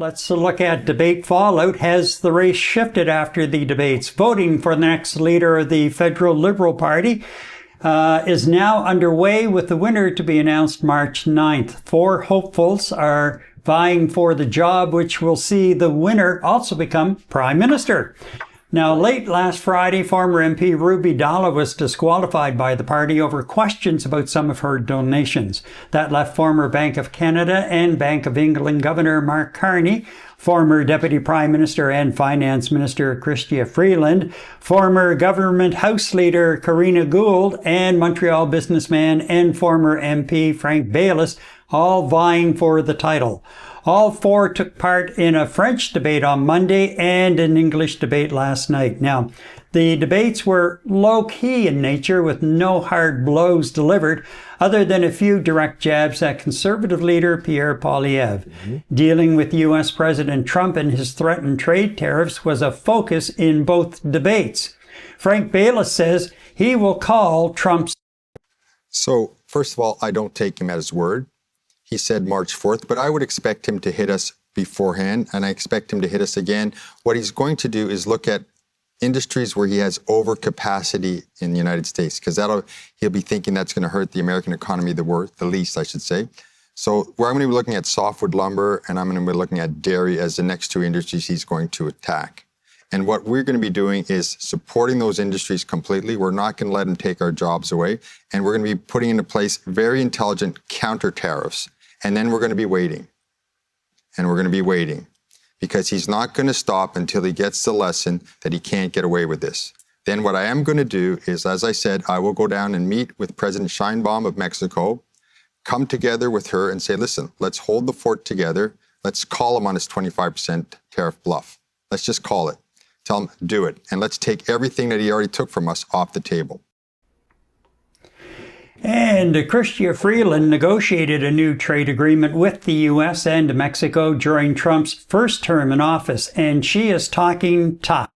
Let's look at debate fallout. Has the race shifted after the debates? Voting for the next leader of the federal Liberal Party is now underway, with the winner to be announced March 9th. 4 hopefuls are vying for the job, which will see the winner also become Prime Minister. Now, late last Friday, former MP Ruby Dalla was disqualified by the party over questions about some of her donations. That left former Bank of Canada and Bank of England Governor Mark Carney, former Deputy Prime Minister and Finance Minister Chrystia Freeland, former Government House Leader Karina Gould, and Montreal businessman and former MP Frank Baylis, all vying for the title. All 4 took part in a French debate on Monday and an English debate last night. Now, the debates were low-key in nature, with no hard blows delivered, other than a few direct jabs at Conservative leader Pierre Poilievre. Dealing with U.S. President Trump and his threatened trade tariffs was a focus in both debates. Frank Baylis says he will call Trump's. So, first of all, I don't take him at his word. He said March 4th, but I would expect him to hit us beforehand, and I expect him to hit us again. What he's going to do is look at industries where he has overcapacity in the United States, because he'll be thinking that's going to hurt the American economy the least, I should say. So where I'm going to be looking at softwood lumber, and I'm going to be looking at dairy as the next 2 industries he's going to attack. And what we're going to be doing is supporting those industries completely. We're not going to let him take our jobs away, and we're going to be putting into place very intelligent counter tariffs. And then we're going to be waiting. And we're going to be waiting. Because he's not going to stop until he gets the lesson that he can't get away with this. Then what I am going to do is, as I said, I will go down and meet with President Sheinbaum of Mexico, come together with her and say, listen, let's hold the fort together. Let's call him on his 25% tariff bluff. Let's just call it. Tell him, do it. And let's take everything that he already took from us off the table. And Chrystia Freeland negotiated a new trade agreement with the U.S. and Mexico during Trump's first term in office, and she is talking tough.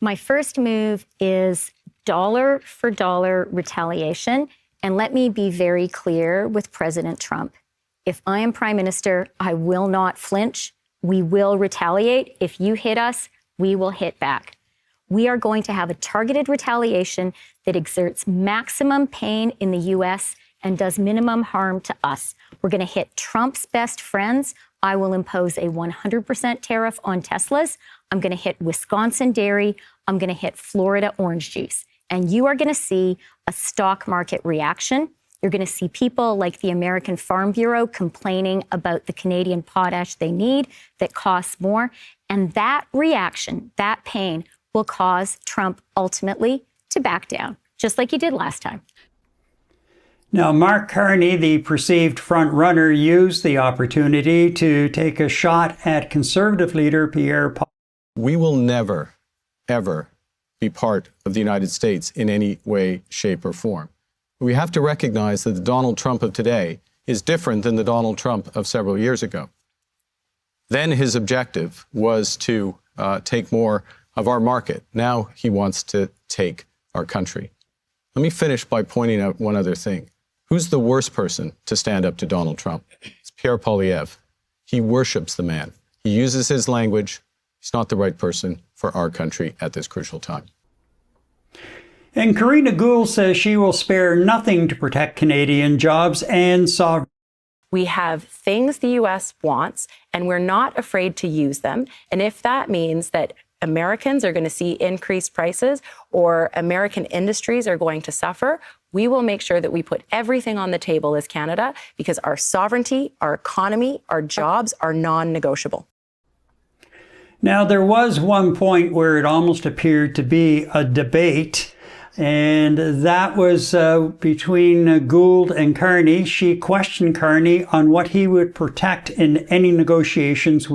My first move is dollar for dollar retaliation, and let me be very clear with President Trump. If I am Prime Minister, I will not flinch. We will retaliate. If you hit us, we will hit back. We are going to have a targeted retaliation that exerts maximum pain in the U.S. and does minimum harm to us. We're going to hit Trump's best friends. I will impose a 100% tariff on Teslas. I'm going to hit Wisconsin dairy. I'm going to hit Florida orange juice. And you are going to see a stock market reaction. You're going to see people like the American Farm Bureau complaining about the Canadian potash they need that costs more. And that reaction, that pain, will cause Trump ultimately to back down, just like he did last time. Now, Mark Carney, the perceived front-runner, used the opportunity to take a shot at Conservative leader Pierre Poilievre. We will never, ever be part of the United States in any way, shape, or form. We have to recognize that the Donald Trump of today is different than the Donald Trump of several years ago. Then his objective was to take more of our market. Now he wants to take our country. Let me finish by pointing out one other thing. Who's the worst person to stand up to Donald Trump? It's Pierre Poilievre. He worships the man. He uses his language. He's not the right person for our country at this crucial time. And Karina Gould says she will spare nothing to protect Canadian jobs and sovereignty. We have things the U.S. wants, and we're not afraid to use them. And if that means that Americans are going to see increased prices or American industries are going to suffer, we will make sure that we put everything on the table as Canada, because our sovereignty, our economy, our jobs are non-negotiable. Now, there was one point where it almost appeared to be a debate, and that was between Gould and Carney. She questioned Carney on what he would protect in any negotiations.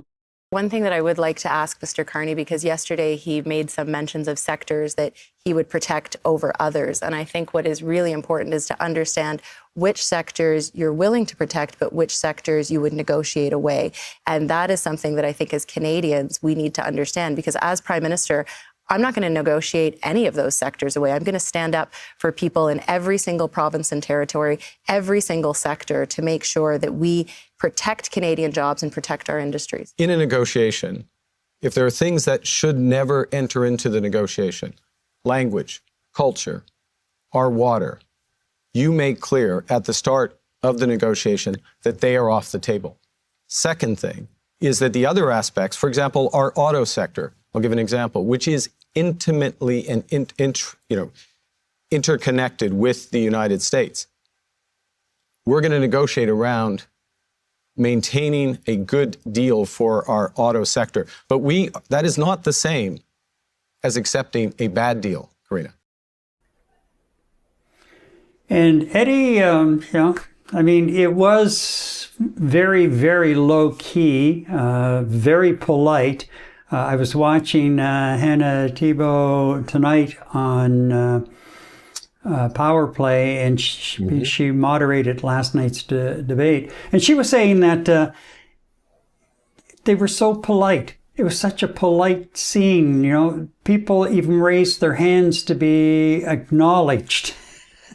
One thing that I would like to ask Mr. Carney, because yesterday he made some mentions of sectors that he would protect over others. And I think what is really important is to understand which sectors you're willing to protect, but which sectors you would negotiate away. And that is something that I think as Canadians, we need to understand, because as Prime Minister, I'm not going to negotiate any of those sectors away. I'm going to stand up for people in every single province and territory, every single sector, to make sure that we protect Canadian jobs and protect our industries. In a negotiation, if there are things that should never enter into the negotiation, language, culture, our water, you make clear at the start of the negotiation that they are off the table. Second thing is that the other aspects, for example, our auto sector, I'll give an example, which is intimately and interconnected with the United States. We're going to negotiate around maintaining a good deal for our auto sector. But that is not the same as accepting a bad deal, Karina. And Eddie, it was very, very low key, very polite. I was watching Hannah Thibeault tonight on Power Play, and she moderated last night's debate. And she was saying that they were so polite. It was such a polite scene. People even raised their hands to be acknowledged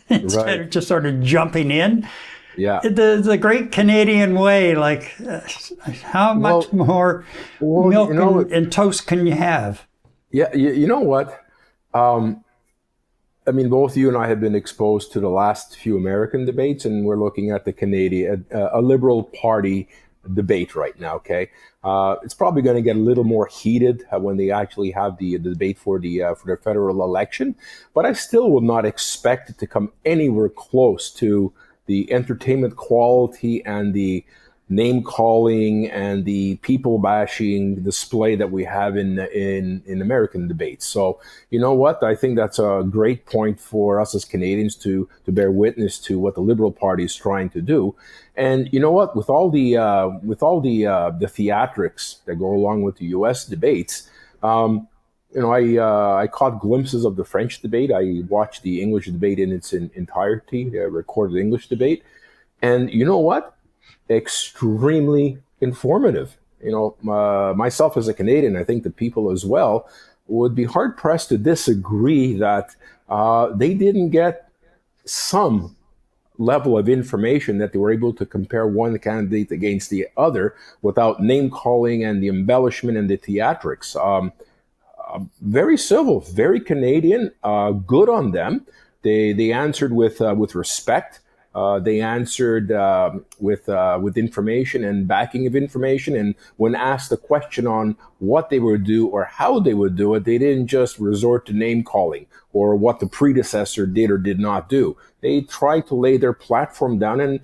instead of just sort of jumping in. Yeah. The great Canadian way, how much more milk and toast can you have? Yeah, you know what? Both you and I have been exposed to the last few American debates, and we're looking at the Canadian, a Liberal Party debate right now, okay? It's probably going to get a little more heated when they actually have the debate for the federal election, but I still will not expect it to come anywhere close to the entertainment quality and the name calling and the people bashing display that we have in American debates. So you know what? I think that's a great point for us as Canadians to bear witness to what the Liberal Party is trying to do. And you know what? With all the theatrics that go along with the U.S. debates, I caught glimpses of the French debate. I watched the English debate in its entirety, the recorded English debate. And you know what? Extremely informative. Myself as a Canadian, I think the people as well would be hard pressed to disagree that they didn't get some level of information that they were able to compare one candidate against the other without name calling and the embellishment and the theatrics. Very civil, very Canadian, good on them. They answered with respect. They answered with information and backing of information. And when asked a question on what they would do or how they would do it, they didn't just resort to name calling or what the predecessor did or did not do. They tried to lay their platform down. And,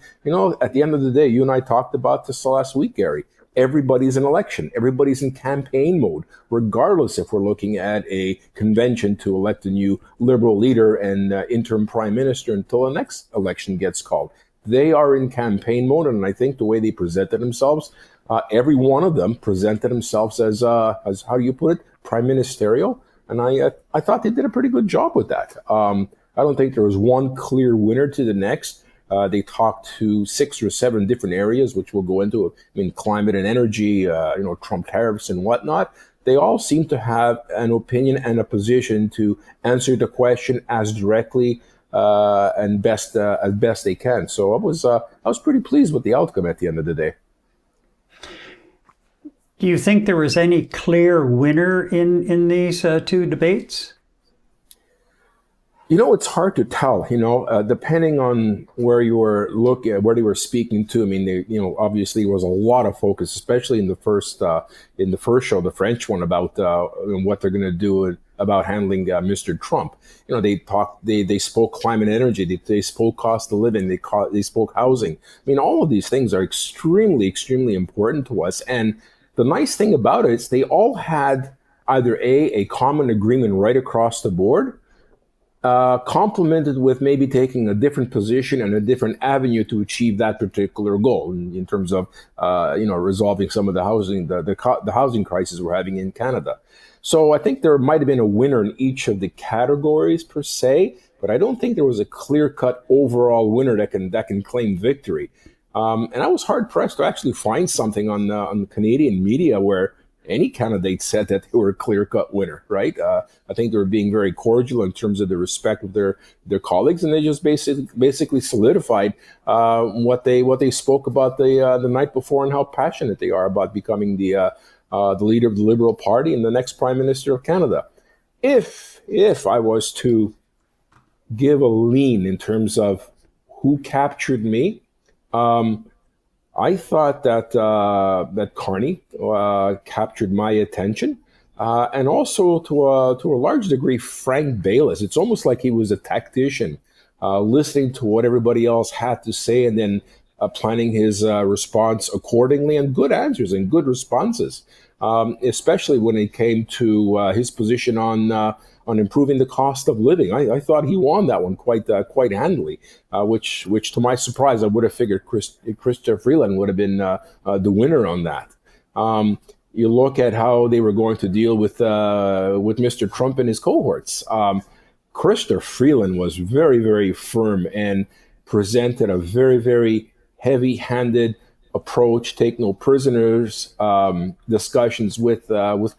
at the end of the day, you and I talked about this last week, Gary. Everybody's in election. Everybody's in campaign mode, regardless if we're looking at a convention to elect a new Liberal leader and interim prime minister until the next election gets called. They are in campaign mode, and I think the way they presented themselves, every one of them presented themselves as how do you put it, prime ministerial, and I thought they did a pretty good job with that. I don't think there was one clear winner to the next. They talked to 6 or 7 different areas, which we'll go into. Climate and energy, Trump tariffs and whatnot. They all seem to have an opinion and a position to answer the question as directly and best as best they can. So I was pretty pleased with the outcome at the end of the day. Do you think there was any clear winner in these 2 debates? It's hard to tell, depending on where you were looking at, where they were speaking to. Obviously there was a lot of focus, especially in the first show, the French one, about what they're going to do about handling Mr. Trump. They spoke climate and energy, they spoke cost of living, they spoke housing. All of these things are extremely, extremely important to us. And the nice thing about it is they all had either a common agreement right across the board, complemented with maybe taking a different position and a different avenue to achieve that particular goal in terms of, resolving some of the housing crisis we're having in Canada. So I think there might have been a winner in each of the categories per se, but I don't think there was a clear-cut overall winner that can claim victory. And I was hard pressed to actually find something on the Canadian media where any candidate said that they were a clear-cut winner, right? I think they were being very cordial in terms of the respect of their colleagues, and they just basically solidified what they spoke about the night before and how passionate they are about becoming the leader of the Liberal Party and the next Prime Minister of Canada. If I was to give a lean in terms of who captured me, I thought that Carney captured my attention, and also to a large degree Frank Baylis. It's almost like he was a tactician, listening to what everybody else had to say and then planning his response accordingly, and good answers and good responses, especially when it came to his position on improving the cost of living. I thought he won that one quite handily, which to my surprise, I would have figured Chrystia Freeland would have been the winner on that. You look at how they were going to deal with Mr. Trump and his cohorts. Chrystia Freeland was very, very firm and presented a very, very heavy-handed approach, take no prisoners discussions with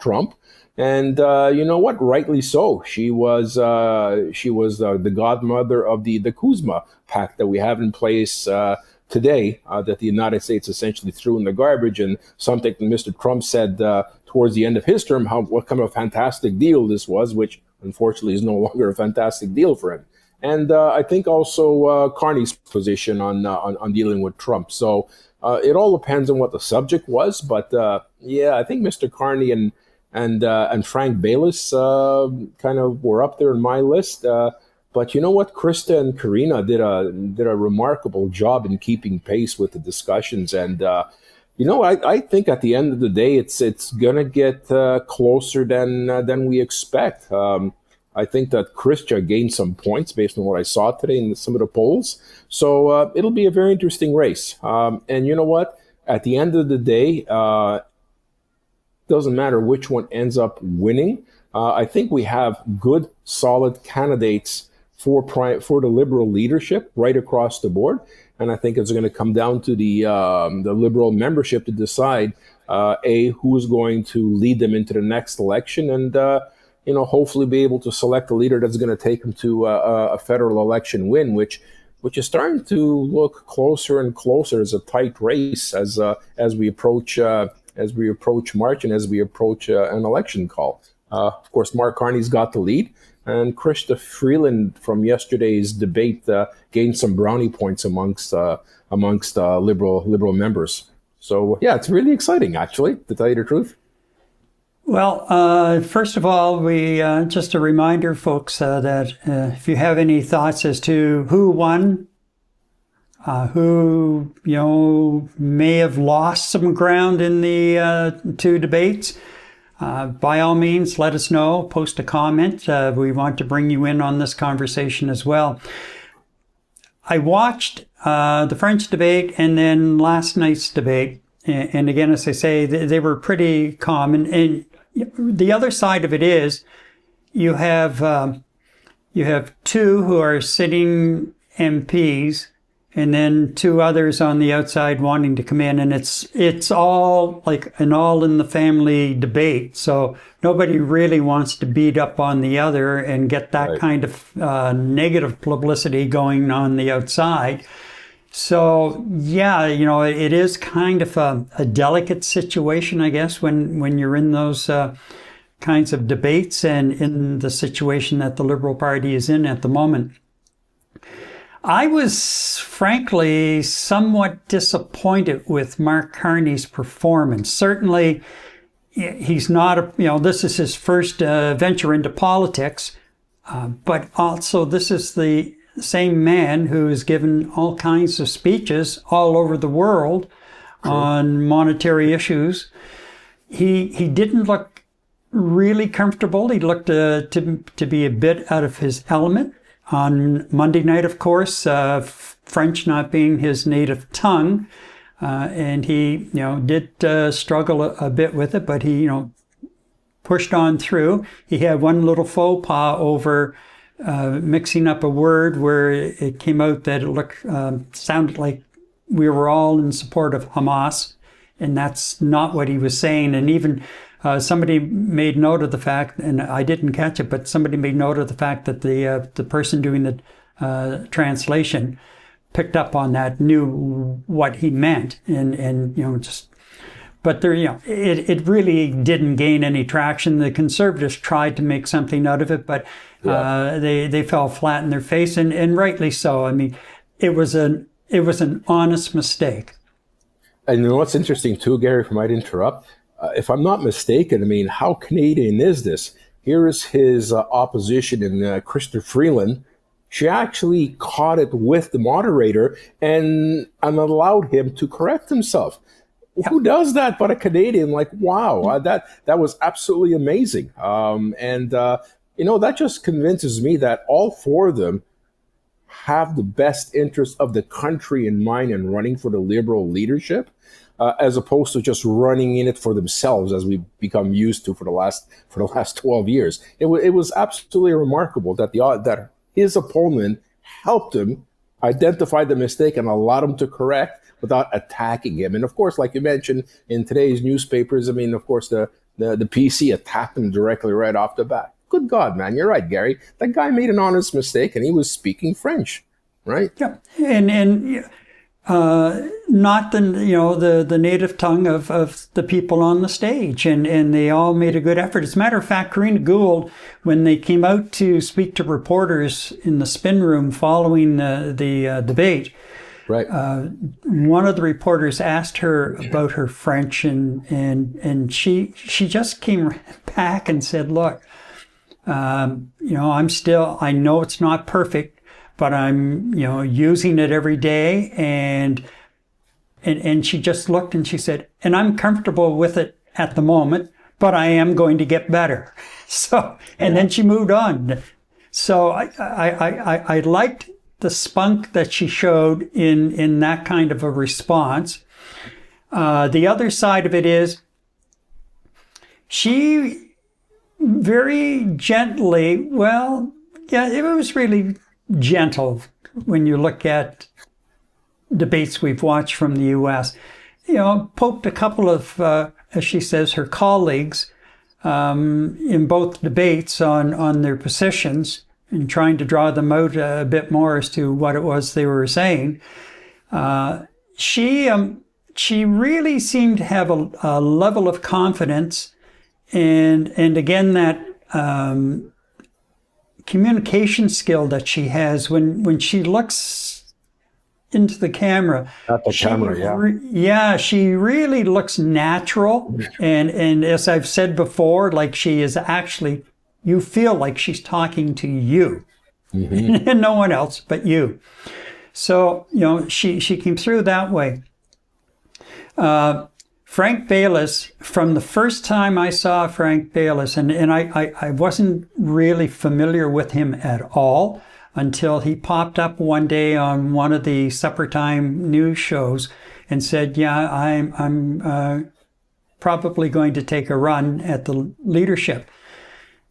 Trump. And you know what? Rightly so. She was the godmother of the Kuzma Pact that we have in place today, that the United States essentially threw in the garbage, and something that Mr. Trump said towards the end of his term, what kind of a fantastic deal this was, which unfortunately is no longer a fantastic deal for him. And I think also Carney's position on dealing with Trump. So it all depends on what the subject was, but yeah, I think Mr. Carney and Frank Baylis kind of were up there in my list. But you know what? Krista and Karina did a remarkable job in keeping pace with the discussions. And you know, I think at the end of the day, it's gonna get closer than we expect. I think that Chrystia gained some points based on what I saw today in some of the polls. So it'll be a very interesting race. And you know what? At the end of the day, doesn't matter which one ends up winning. I think we have good, solid candidates for the Liberal leadership right across the board, and I think it's going to come down to the Liberal membership to decide who is going to lead them into the next election, and you know, hopefully be able to select a leader that's going to take them to a federal election win, which is starting to look closer and closer as a tight race as we approach March and as we approach an election call. Of course, Mark Carney's got the lead, and Chrystia Freeland from yesterday's debate gained some brownie points amongst liberal members. So yeah, it's really exciting, actually, to tell you the truth. Well, first of all, we just a reminder, folks, that if you have any thoughts as to who won, who may have lost some ground in the two debates, by all means, let us know. Post a comment. We want to bring you in on this conversation as well. I watched the French debate and then last night's debate, and again, as I say, they were pretty calm. And the other side of it is you have two who are sitting MPs, and then two others on the outside wanting to come in, and it's all like an all in the family debate. So nobody really wants to beat up on the other and get that kind of negative publicity going on the outside. So yeah, it is kind of a delicate situation, I guess, when you're in those kinds of debates and in the situation that the Liberal Party is in at the moment. I was frankly somewhat disappointed with Mark Carney's performance. Certainly, he's not this is his first venture into politics, but also this is the same man who has given all kinds of speeches all over the world on monetary issues. He didn't look really comfortable. He looked to be a bit out of his element. On Monday night, of course, French not being his native tongue, and he, did struggle a bit with it, but he, pushed on through. He had one little faux pas over mixing up a word where it came out that it sounded like we were all in support of Hamas, and that's not what he was saying. And even somebody made note of the fact, and I didn't catch it, but somebody made note of the fact that the person doing the translation picked up on that, knew what he meant, and just. But there, it really didn't gain any traction. The Conservatives tried to make something out of it, but they fell flat in their face, and rightly so. I mean, it was an honest mistake. And what's interesting too, Gary, if I might interrupt, if I'm not mistaken, I mean, how Canadian is this? Here is his opposition in Krista Freeland. She actually caught it with the moderator and allowed him to correct himself. Who does that but a Canadian? Like, wow, that was absolutely amazing. That just convinces me that all four of them have the best interest of the country in mind and running for the Liberal leadership, as opposed to just running in it for themselves, as we've become used to for the last 12 years. It was absolutely remarkable that his opponent helped him identify the mistake and allowed him to correct without attacking him. And of course, like you mentioned in today's newspapers, I mean, of course, the PC attacked him directly right off the bat. Good God, man, you're right, Gary. That guy made an honest mistake, and he was speaking French, right? Yeah, and not the native tongue of the people on the stage, and they all made a good effort. As a matter of fact, Karina Gould, when they came out to speak to reporters in the spin room following the debate, right. One of the reporters asked her about her French, and she just came back and said, "Look, I know it's not perfect, but I'm, using it every day." And she just looked and she said, "And I'm comfortable with it at the moment, but I am going to get better." So, and then she moved on. So I liked the spunk that she showed in that kind of a response. The other side of it is she very gently, it was really gentle when you look at debates we've watched from the U.S. Poked a couple of, as she says, her colleagues in both debates on their positions and trying to draw them out a bit more as to what it was they were saying. She really seemed to have a level of confidence, and again that communication skill that she has when she looks into the camera. At the camera, yeah. She really looks natural, and as I've said before, like she is actually, you feel like she's talking to you, and no one else but you. So she came through that way. Frank Baylis, from the first time I saw Frank Baylis, and I wasn't really familiar with him at all until he popped up one day on one of the supper time news shows and said, "Yeah, I'm probably going to take a run at the leadership."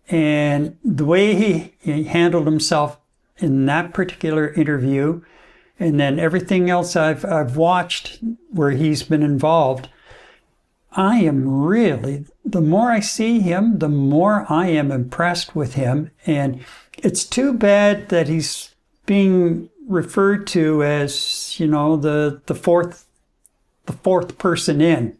And the way he handled himself in that particular interview, and then everything else I've watched where he's been involved, I am really, the more I see him, the more I am impressed with him. And it's too bad that he's being referred to as, the fourth person in.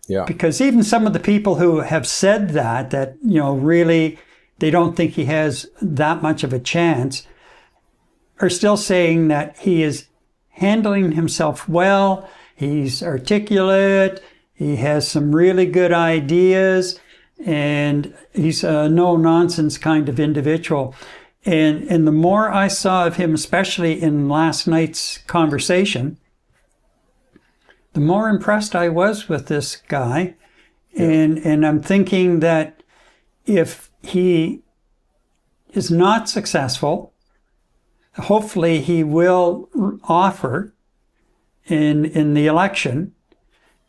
Yeah. Because even some of the people who have said that, really, they don't think he has that much of a chance, are still saying that he is handling himself well, he's articulate, he has some really good ideas, and he's a no-nonsense kind of individual. And the more I saw of him, especially in last night's conversation, the more impressed I was with this guy. And I'm thinking that if he is not successful, hopefully he will offer in the election,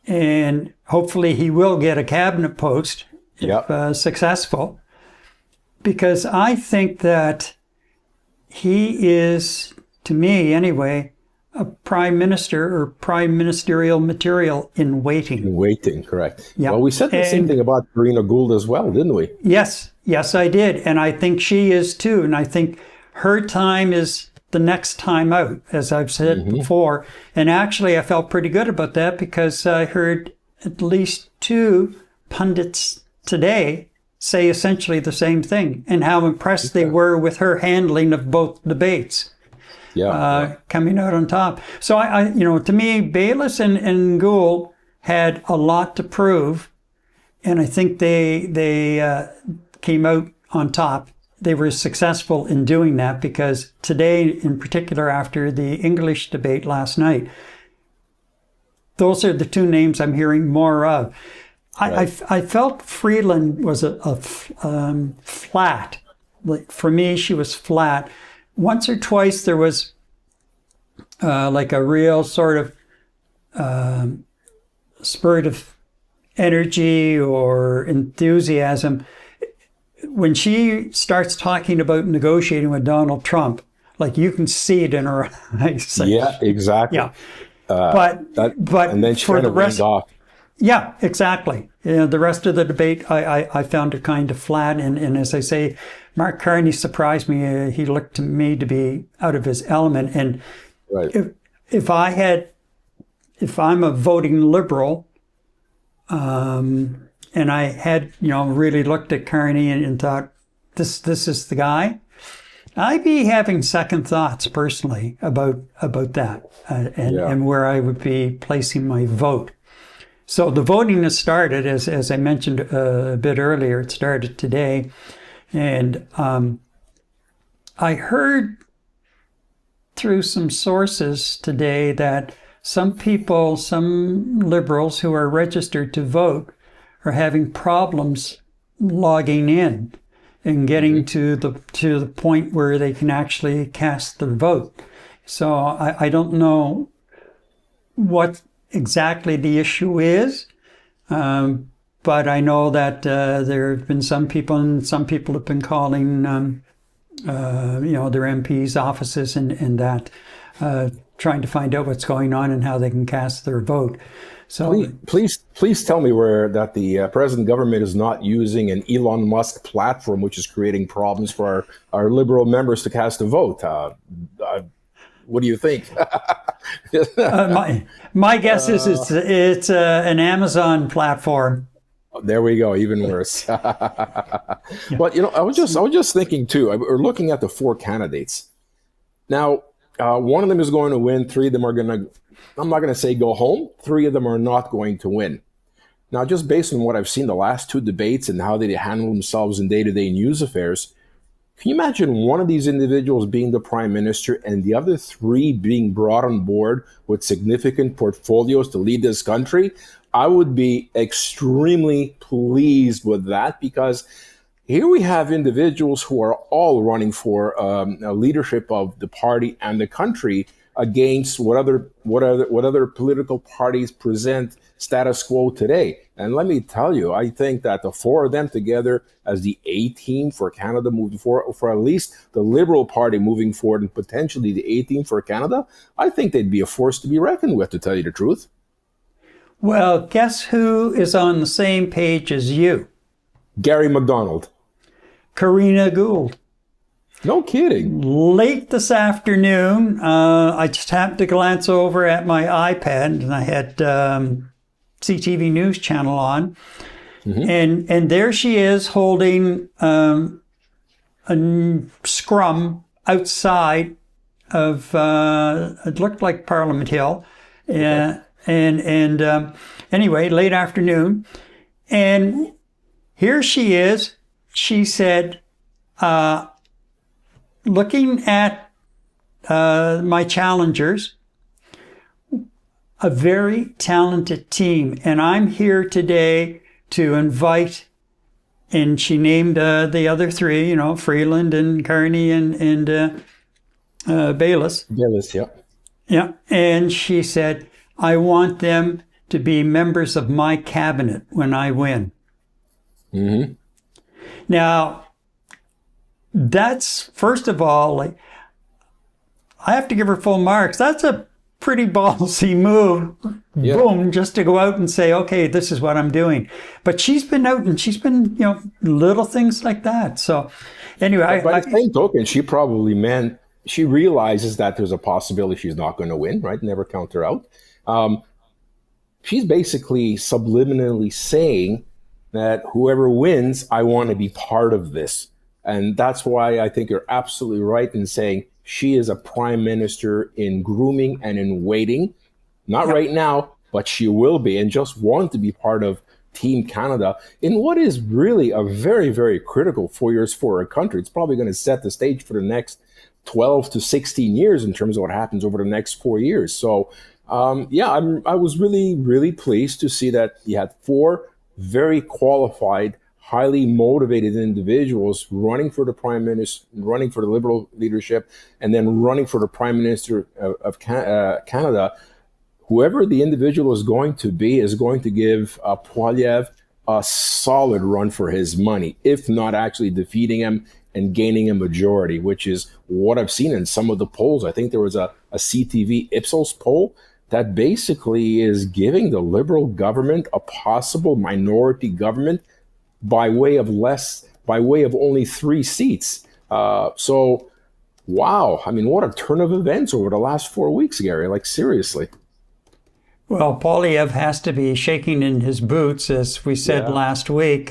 and hopefully he will get a cabinet post if successful, because I think that he is, to me anyway, a prime minister or prime ministerial material in waiting. Waiting, correct. Yeah. Well, we said the same thing about Karina Gould as well, didn't we? Yes, I did. And I think she is too. And I think her time is the next time out, as I've said before. And actually, I felt pretty good about that because I heard at least 2 pundits today say essentially the same thing and how impressed they were with her handling of both debates. Coming out on top. So I to me, Baylis and Gould had a lot to prove, and I think they came out on top. They were successful in doing that because today, in particular, after the English debate last night, those are the 2 names I'm hearing more of. Right. I felt Freeland was a flat. Like for me, she was flat. Once or twice there was like a real sort of spurt of energy or enthusiasm. When she starts talking about negotiating with Donald Trump, like you can see it in her eyes. Yeah, exactly. Yeah. But and then she for kind the of rest, off. Yeah, exactly. The rest of the debate, I found it kind of flat. And as I say, Mark Carney surprised me. He looked to me to be out of his element. And right. if I'm a voting liberal, and I had, really looked at Carney and thought, this is the guy, I'd be having second thoughts personally about that and where I would be placing my vote. So the voting has started, as I mentioned a bit earlier. It started today, and I heard through some sources today that some liberals who are registered to vote are having problems logging in and getting to the point where they can actually cast their vote. So I don't know what exactly the issue is, but I know that there have been some people have been calling their MPs' offices and that trying to find out what's going on and how they can cast their vote. So please tell me where that the present government is not using an Elon Musk platform, which is creating problems for our liberal members to cast a vote. What do you think? My guess is it's an Amazon platform. There we go, even worse. But I was just thinking too. We're looking at the 4 candidates. Now, one of them is going to win. 3 of them are going to. I'm not going to say go home. 3 of them are not going to win. Now, just based on what I've seen the last 2 debates and how they handle themselves in day-to-day news affairs, can you imagine one of these individuals being the prime minister and the other 3 being brought on board with significant portfolios to lead this country? I would be extremely pleased with that, because here we have individuals who are all running for leadership of the party and the country against what other political parties present status quo today. And let me tell you, I think that the 4 of them together as the A team for Canada moving forward, for at least the Liberal Party moving forward, and potentially the A team for Canada, I think they'd be a force to be reckoned with, to tell you the truth. Well, guess who is on the same page as you? Gary MacDonald. Karina Gould. No kidding. Late this afternoon, I just happened to glance over at my iPad, and I had CTV News channel on, and there she is holding a scrum outside of it looked like Parliament Hill, anyway, late afternoon, and here she is. She said, looking at my challengers, a very talented team, and I'm here today to invite, and she named the other 3, Freeland and Carney and Baylis. Baylis, yeah. Yeah, and she said, I want them to be members of my cabinet when I win. Mm-hmm. Now, that's, first of all, like, I have to give her full marks. That's a pretty ballsy move, boom, just to go out and say, okay, this is what I'm doing. But she's been out and she's been, little things like that. So anyway, by the same token, she realizes that there's a possibility she's not going to win, right? Never count her out. She's basically subliminally saying that whoever wins, I want to be part of this. And that's why I think you're absolutely right in saying she is a prime minister in grooming and in waiting. Not right now, but she will be, and just want to be part of Team Canada in what is really a very, very critical 4 years for our country. It's probably going to set the stage for the next 12 to 16 years in terms of what happens over the next 4 years. So, I was really, really pleased to see that you had 4 very qualified, highly motivated individuals running for the prime minister, running for the Liberal leadership, and then running for the prime minister of Canada. Whoever the individual is going to be is going to give Poilievre a solid run for his money, if not actually defeating him and gaining a majority, which is what I've seen in some of the polls. I think there was a CTV Ipsos poll that basically is giving the Liberal government a possible minority government by way of only 3 seats. So, wow. I mean, what a turn of events over the last 4 weeks, Gary. Like, seriously. Well, Poilievre has to be shaking in his boots, as we said last week.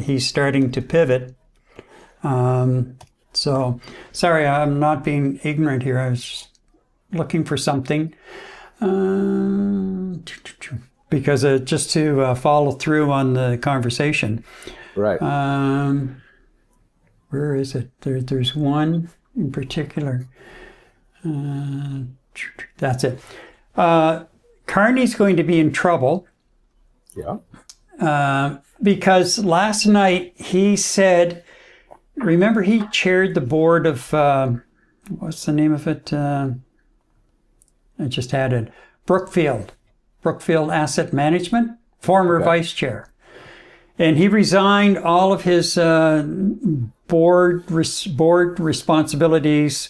He's starting to pivot. So, sorry, I'm not being ignorant here. I was just looking for something. Because just to follow through on the conversation. Right. Where is it? There's one in particular. That's it. Carney's going to be in trouble. Yeah. Because last night he said, remember he chaired the board of, what's the name of it? I just had it. Brookfield Asset Management, former vice chair. And he resigned all of his board responsibilities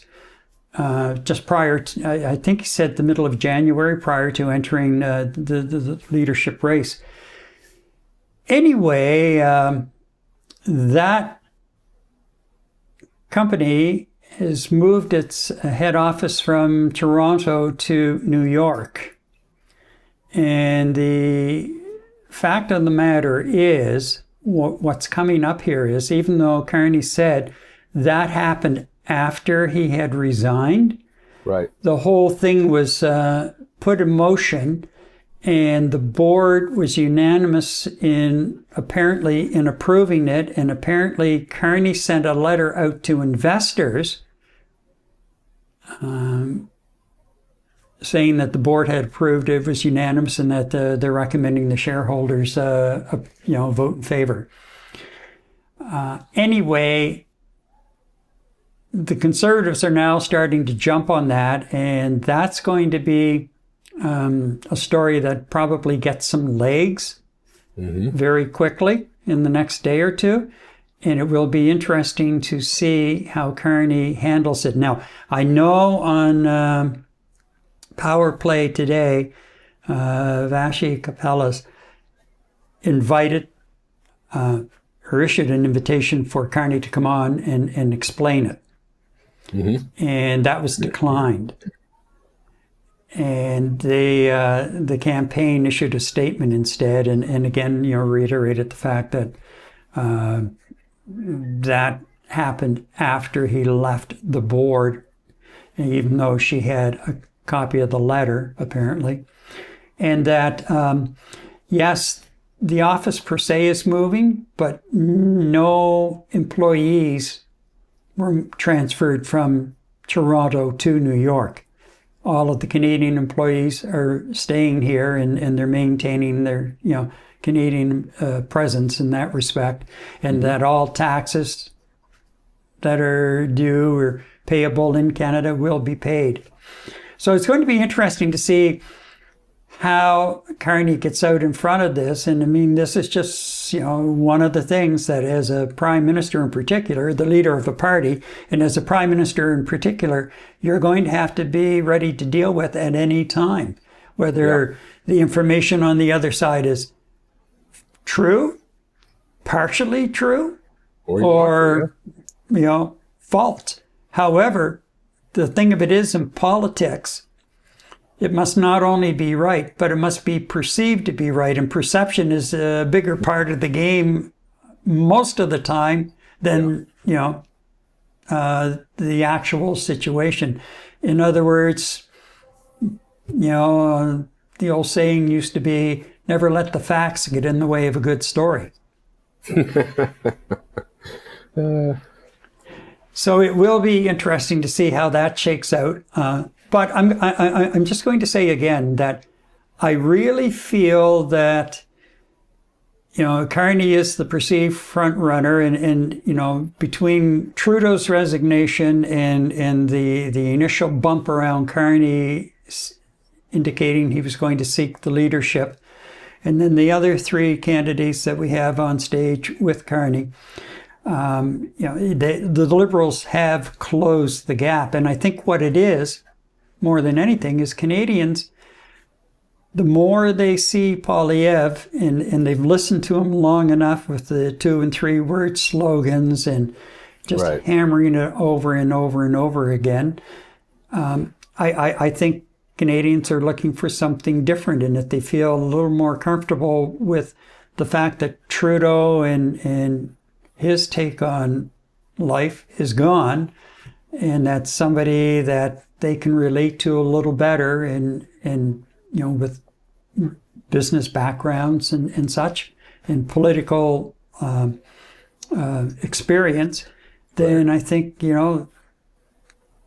just prior to, I think he said the middle of January, prior to entering the leadership race. Anyway, that company has moved its head office from Toronto to New York. And the fact of the matter is, what's coming up here is, even though Carney said that happened after he had resigned, right, the whole thing was put in motion, and the board was unanimous in approving it. And apparently Carney sent a letter out to investors saying that the board had approved it, was unanimous, and that they're recommending the shareholders vote in favor. Anyway, the Conservatives are now starting to jump on that, and that's going to be a story that probably gets some legs very quickly in the next day or two. And it will be interesting to see how Carney handles it. Now, I know on Power Play today, Vashi Kapelas invited or issued an invitation for Carney to come on and explain it. And that was declined. And the campaign issued a statement instead, and again, reiterated the fact that that happened after he left the board, even though she had a copy of the letter, apparently. And that, yes, the office per se is moving, but no employees were transferred from Toronto to New York. All of the Canadian employees are staying here, and they're maintaining their, Canadian presence in that respect, and that all taxes that are due or payable in Canada will be paid. So it's going to be interesting to see how Carney gets out in front of this. And I mean, this is just that's, one of the things that as a prime minister in particular, the leader of a party, and as a prime minister in particular, you're going to have to be ready to deal with at any time, whether the information on the other side is true, partially true, or false. However, the thing of it is, in politics, it must not only be right, but it must be perceived to be right. And perception is a bigger part of the game most of the time than, the actual situation. In other words, the old saying used to be, never let the facts get in the way of a good story. So it will be interesting to see how that shakes out. But I'm just going to say again that I really feel that, Carney is the perceived front runner, and between Trudeau's resignation and the initial bump around Carney indicating he was going to seek the leadership, and then the other three candidates that we have on stage with Carney, the Liberals have closed the gap. And I think what it is, more than anything, is Canadians, the more they see Poilievre, and they've listened to him long enough with the 2 and 3 word slogans and just hammering it over and over and over again. I think Canadians are looking for something different, and that they feel a little more comfortable with the fact that Trudeau and his take on life is gone, and that's somebody that they can relate to a little better, and with business backgrounds and such, and political experience, then I think,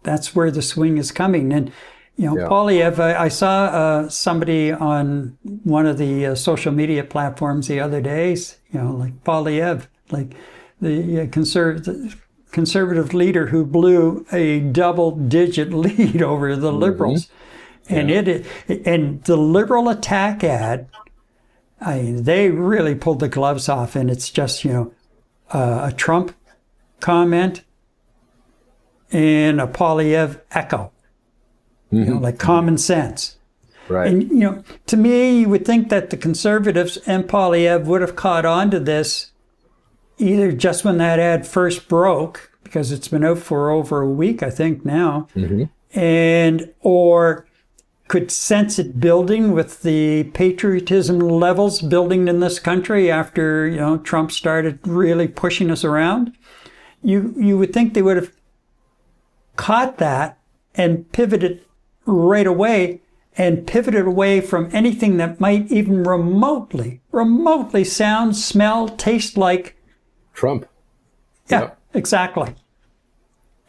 that's where the swing is coming. And, Poilievre, I saw somebody on one of the social media platforms the other day, like Poilievre, like the conservative leader who blew a double-digit lead over the Liberals. And and the Liberal attack ad, they really pulled the gloves off, and it's just, a Trump comment and a Poilievre echo, like common sense. Right. And, to me, you would think that the Conservatives and Poilievre would have caught on to this either just when that ad first broke, because it's been out for over a week, I think now, or could sense it building with the patriotism levels building in this country after, Trump started really pushing us around. You would think they would have caught that and pivoted right away, and pivoted away from anything that might even remotely sound, smell, taste like Trump. Yeah, exactly.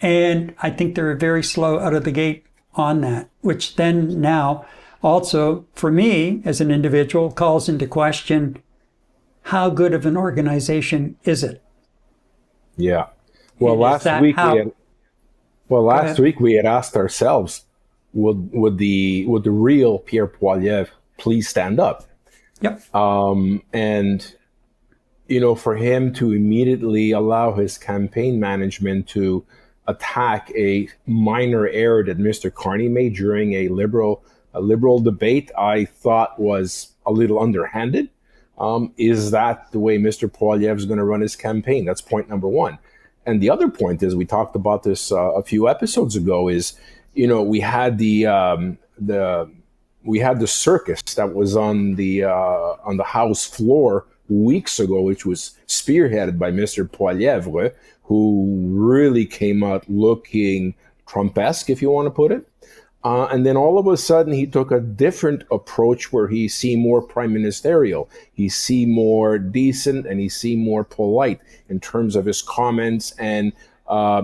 And I think they're very slow out of the gate on that, which then now also, for me as an individual, calls into question, how good of an organization is it? Yeah. Well, last week we had asked ourselves, would the real Pierre Poilievre please stand up? Yep. And for him to immediately allow his campaign management to attack a minor error that Mr. Carney made during a liberal debate, I thought was a little underhanded. Is that the way Mr. Poilievre is going to run his campaign? That's point number one. And the other point is, we talked about this a few episodes ago, is, we had the circus that was on the House floor weeks ago, which was spearheaded by Mr. Poilievre, who really came out looking Trump-esque, if you want to put it. And then all of a sudden, he took a different approach where he seemed more prime ministerial. He seemed more decent, and he seemed more polite in terms of his comments and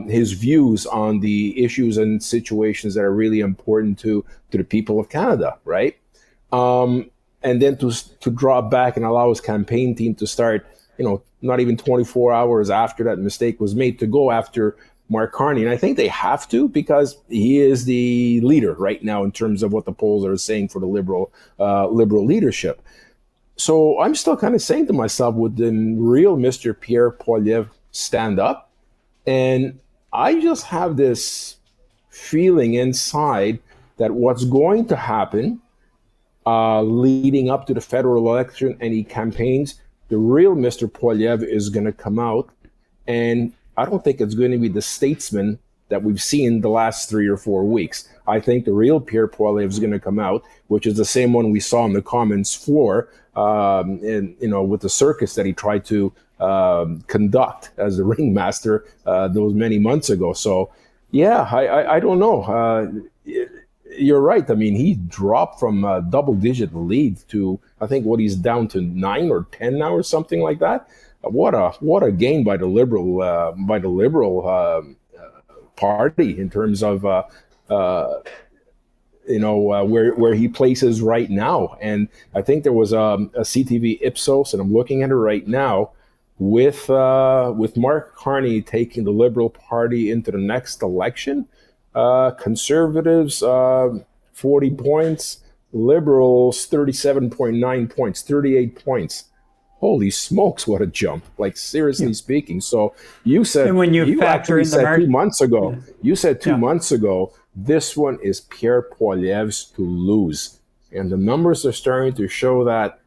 his views on the issues and situations that are really important to the people of Canada, right? And then to draw back and allow his campaign team to start, not even 24 hours after that mistake was made, to go after Mark Carney. And I think they have to, because he is the leader right now in terms of what the polls are saying for the liberal leadership. So I'm still kind of saying to myself, would the real Mr. Pierre Poilievre stand up? And I just have this feeling inside that what's going to happen leading up to the federal election, any campaigns, the real Mr. Poilievre is going to come out. And I don't think it's going to be the statesman that we've seen the last 3 or 4 weeks. I think the real Pierre Poilievre is going to come out, which is the same one we saw on the Commons floor, and with the circus that he tried to conduct as the ringmaster those many months ago. So, yeah, I don't know. You're right. I mean, he dropped from a double-digit lead to, I think, what he's down to 9 or 10 now, or something like that. What a gain by the Liberal party in terms of where he places right now. And I think there was a CTV Ipsos, and I'm looking at it right now, with Mark Carney taking the Liberal Party into the next election. Conservatives 40 points, Liberals 37.9 points, 38 points. Holy smokes, what a jump. Like, seriously speaking. So you said, and when you factor in the 2 months ago, you said 2 months ago, this one is Pierre Poilievre's to lose. And the numbers are starting to show that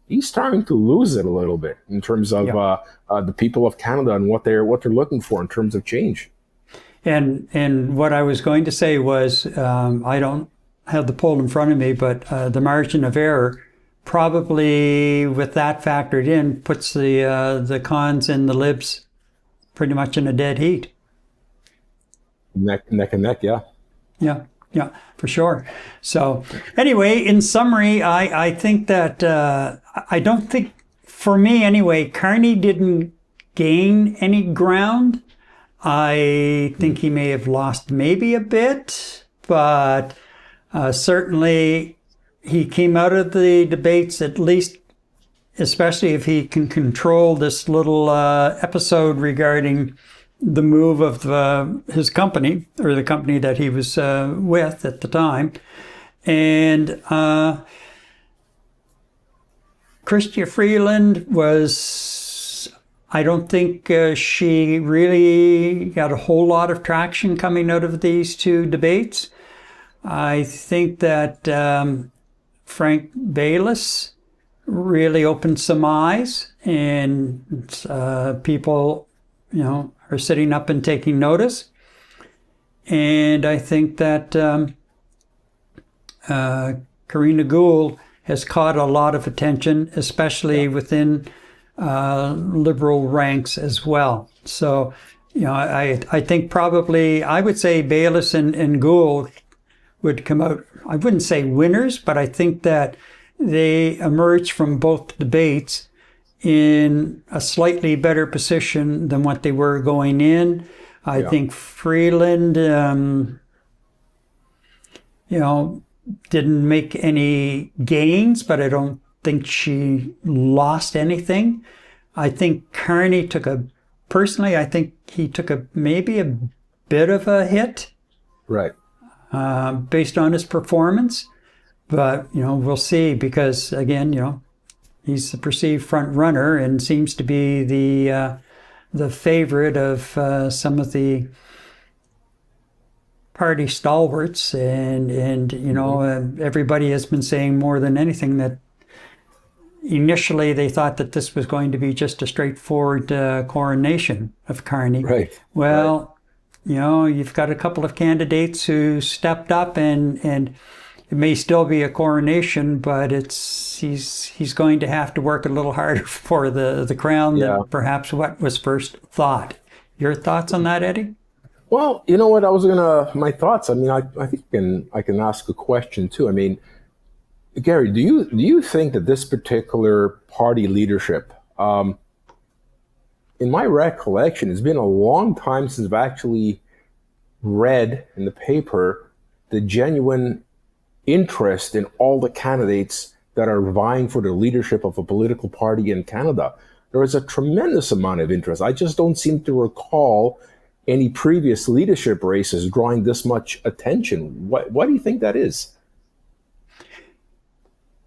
he's starting to lose it a little bit in terms of the people of Canada and what they're looking for in terms of change. And what I was going to say was, I don't have the poll in front of me, but the margin of error, probably with that factored in, puts the cons and the libs pretty much in a dead heat. Neck and neck, yeah. Yeah, for sure. So anyway, in summary, I think that, I don't think, for me anyway, Carney didn't gain any ground. I think he may have lost maybe a bit, but certainly he came out of the debates, at least, especially if he can control this little episode regarding the move of his company, or the company that he was with at the time. And Chrystia Freeland was, I don't think she really got a whole lot of traction coming out of these two debates. I think that Frank Baylis really opened some eyes, and people, are sitting up and taking notice. And I think that Karina Gould has caught a lot of attention, especially within Liberal ranks as well. So, I think probably, I would say Baylis and Gould would come out, I wouldn't say winners, but I think that they emerged from both debates in a slightly better position than what they were going in. I think Freeland, didn't make any gains, but I don't think she lost anything. I think Carney I think he took maybe a bit of a hit. Right. Based on his performance. But, we'll see, because, again, he's the perceived front runner and seems to be the favorite of some of the party stalwarts. And everybody has been saying more than anything that initially they thought that this was going to be just a straightforward coronation of Carney. Right. Well, you've got a couple of candidates who stepped up, and it may still be a coronation, but he's going to have to work a little harder for the crown than perhaps what was first thought. Your thoughts on that, Eddie? Well, you know what? My thoughts. I mean, I think I can ask a question too. I mean, Gary, do you think that this particular party leadership, in my recollection, it's been a long time since I've actually read in the paper the genuine interest in all the candidates that are vying for the leadership of a political party in Canada. There is a tremendous amount of interest. I just don't seem to recall any previous leadership races drawing this much attention. Why do you think that is?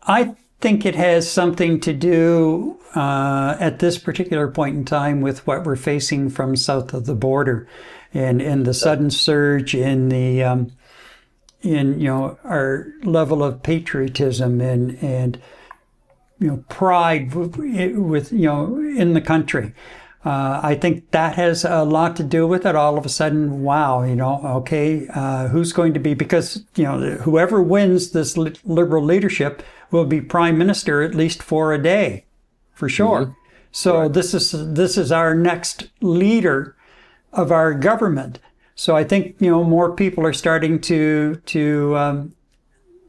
I think it has something to do at this particular point in time with what we're facing from south of the border, and the sudden surge in the in our level of patriotism and pride with in the country. I think that has a lot to do with it. All of a sudden, wow, okay, who's going to be, because whoever wins this liberal leadership will be prime minister at least for a day, for sure. Mm-hmm. So right. This is our next leader of our government. So I think more people are starting to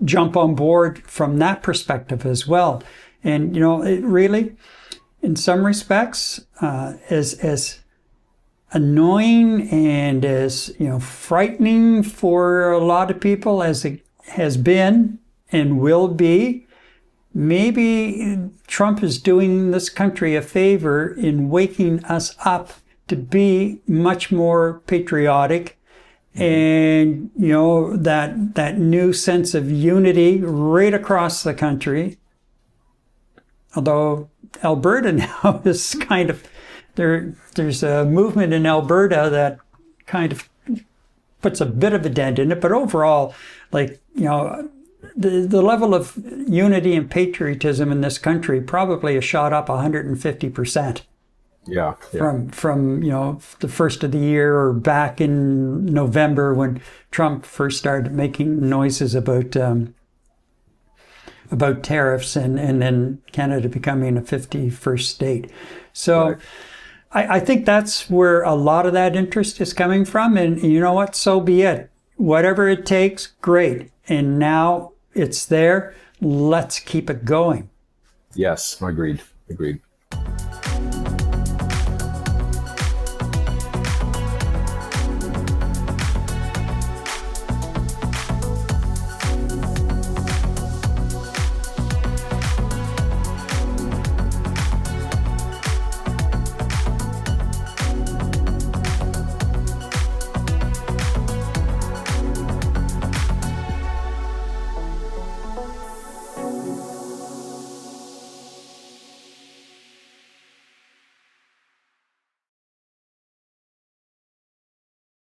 jump on board from that perspective as well. And it really, in some respects, as annoying and as frightening for a lot of people as it has been and will be, maybe Trump is doing this country a favor in waking us up to be much more patriotic, and that new sense of unity right across the country. Although Alberta now is kind of there's a movement in Alberta that kind of puts a bit of a dent in it, but overall, the level of unity and patriotism in this country probably has shot up 150%. Yeah. From the first of the year, or back in November when Trump first started making noises about tariffs and then Canada becoming a 51st state. So right. I think that's where a lot of that interest is coming from. And you know what? So be it. Whatever it takes, great. And now it's there. Let's keep it going. Yes, agreed.